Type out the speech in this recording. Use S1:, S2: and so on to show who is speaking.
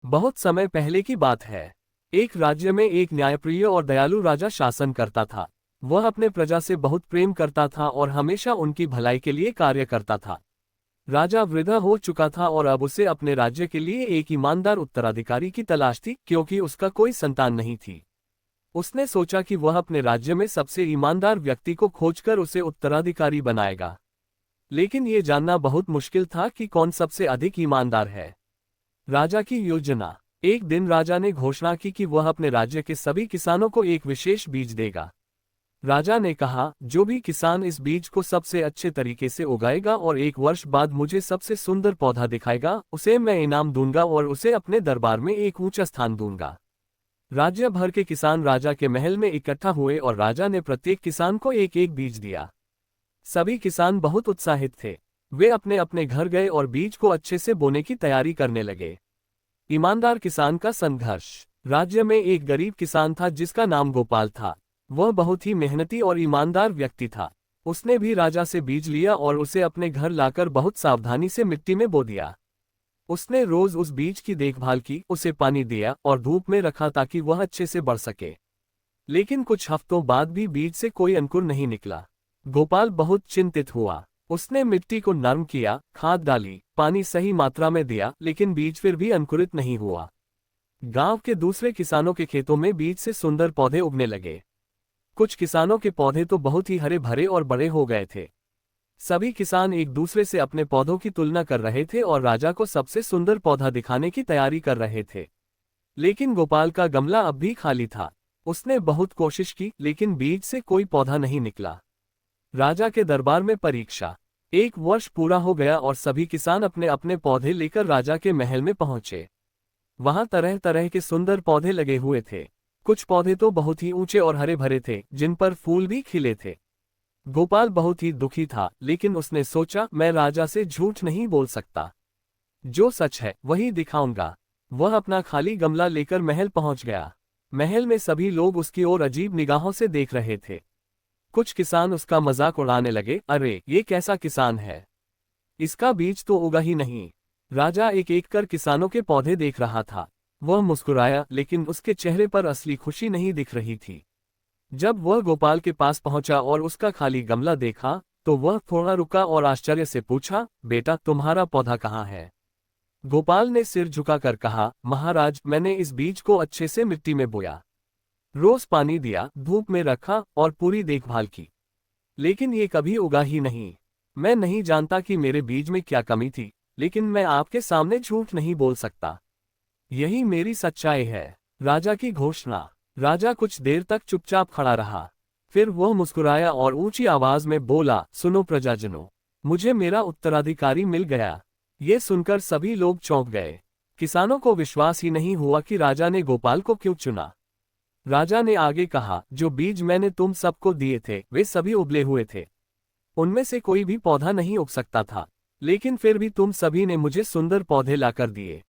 S1: बहुत समय पहले की बात है। एक राज्य में एक न्यायप्रिय और दयालु राजा शासन करता था। वह अपने प्रजा से बहुत प्रेम करता था और हमेशा उनकी भलाई के लिए कार्य करता था। राजा वृद्ध हो चुका था और अब उसे अपने राज्य के लिए एक ईमानदार उत्तराधिकारी की तलाश थी, क्योंकि उसका कोई संतान नहीं थी। उसने सोचा कि वह अपने राज्य में सबसे ईमानदार व्यक्ति को खोजकर उसे उत्तराधिकारी बनाएगा। लेकिन ये जानना बहुत मुश्किल था कि कौन सबसे अधिक ईमानदार है। राजा की योजना। एक दिन राजा ने घोषणा की कि वह अपने राज्य के सभी किसानों को एक विशेष बीज देगा। राजा ने कहा, जो भी किसान इस बीज को सबसे अच्छे तरीके से उगाएगा और 1 वर्ष बाद मुझे सबसे सुंदर पौधा दिखाएगा, उसे मैं इनाम दूंगा और उसे अपने दरबार में एक ऊंचा स्थान दूंगा। राज्य भर के किसान राजा के महल में इकट्ठा हुए और राजा ने प्रत्येक किसान को एक एक बीज दिया। सभी किसान बहुत उत्साहित थे। वे अपने अपने घर गए और बीज को अच्छे से बोने की तैयारी करने लगे। ईमानदार किसान का संघर्ष। राज्य में एक गरीब किसान था जिसका नाम गोपाल था। वह बहुत ही मेहनती और ईमानदार व्यक्ति था। उसने भी राजा से बीज लिया और उसे अपने घर लाकर बहुत सावधानी से मिट्टी में बो दिया। उसने रोज उस बीज की देखभाल की, उसे पानी दिया और धूप में रखा ताकि वह अच्छे से बढ़ सके। लेकिन कुछ हफ्तों बाद भी बीज से कोई अंकुर नहीं निकला। गोपाल बहुत चिंतित हुआ। उसने मिट्टी को नरम किया, खाद डाली, पानी सही मात्रा में दिया, लेकिन बीज फिर भी अंकुरित नहीं हुआ। गांव के दूसरे किसानों के खेतों में बीज से सुंदर पौधे उगने लगे। कुछ किसानों के पौधे तो बहुत ही हरे भरे और बड़े हो गए थे। सभी किसान एक दूसरे से अपने पौधों की तुलना कर रहे थे और राजा को सबसे सुंदर पौधा दिखाने की तैयारी कर रहे थे। लेकिन गोपाल का गमला अब भी खाली था। उसने बहुत कोशिश की, लेकिन बीज से कोई पौधा नहीं निकला। राजा के दरबार में परीक्षा। 1 वर्ष पूरा हो गया और सभी किसान अपने अपने पौधे लेकर राजा के महल में पहुंचे। वहां तरह तरह के सुंदर पौधे लगे हुए थे। कुछ पौधे तो बहुत ही ऊंचे और हरे भरे थे, जिन पर फूल भी खिले थे। गोपाल बहुत ही दुखी था, लेकिन उसने सोचा, मैं राजा से झूठ नहीं बोल सकता। जो सच है वही दिखाऊंगा। वह अपना खाली गमला लेकर महल पहुंच गया। महल में सभी लोग उसकी ओर अजीब निगाहों से देख रहे थे। कुछ किसान उसका मजाक उड़ाने लगे, अरे ये कैसा किसान है, इसका बीज तो उगा ही नहीं। राजा एक एक कर किसानों के पौधे देख रहा था। वह मुस्कुराया, लेकिन उसके चेहरे पर असली खुशी नहीं दिख रही थी। जब वह गोपाल के पास पहुंचा और उसका खाली गमला देखा, तो वह थोड़ा रुका और आश्चर्य से पूछा, बेटा तुम्हारा पौधा कहाँ है? गोपाल ने सिर झुकाकर कहा, महाराज मैंने इस बीज को अच्छे से मिट्टी में बोया, रोज पानी दिया, धूप में रखा और पूरी देखभाल की, लेकिन ये कभी उगा ही नहीं। मैं नहीं जानता कि मेरे बीज में क्या कमी थी, लेकिन मैं आपके सामने झूठ नहीं बोल सकता। यही मेरी सच्चाई है। राजा की घोषणा। राजा कुछ देर तक चुपचाप खड़ा रहा। फिर वह मुस्कुराया और ऊंची आवाज में बोला, सुनो प्रजाजनों, मुझे मेरा उत्तराधिकारी मिल गया। ये सुनकर सभी लोग चौंक गए। किसानों को विश्वास ही नहीं हुआ कि राजा ने गोपाल को क्यों चुना। राजा ने आगे कहा, जो बीज मैंने तुम सबको दिए थे वे सभी उबले हुए थे। उनमें से कोई भी पौधा नहीं उग सकता था, लेकिन फिर भी तुम सभी ने मुझे सुंदर पौधे लाकर दिए।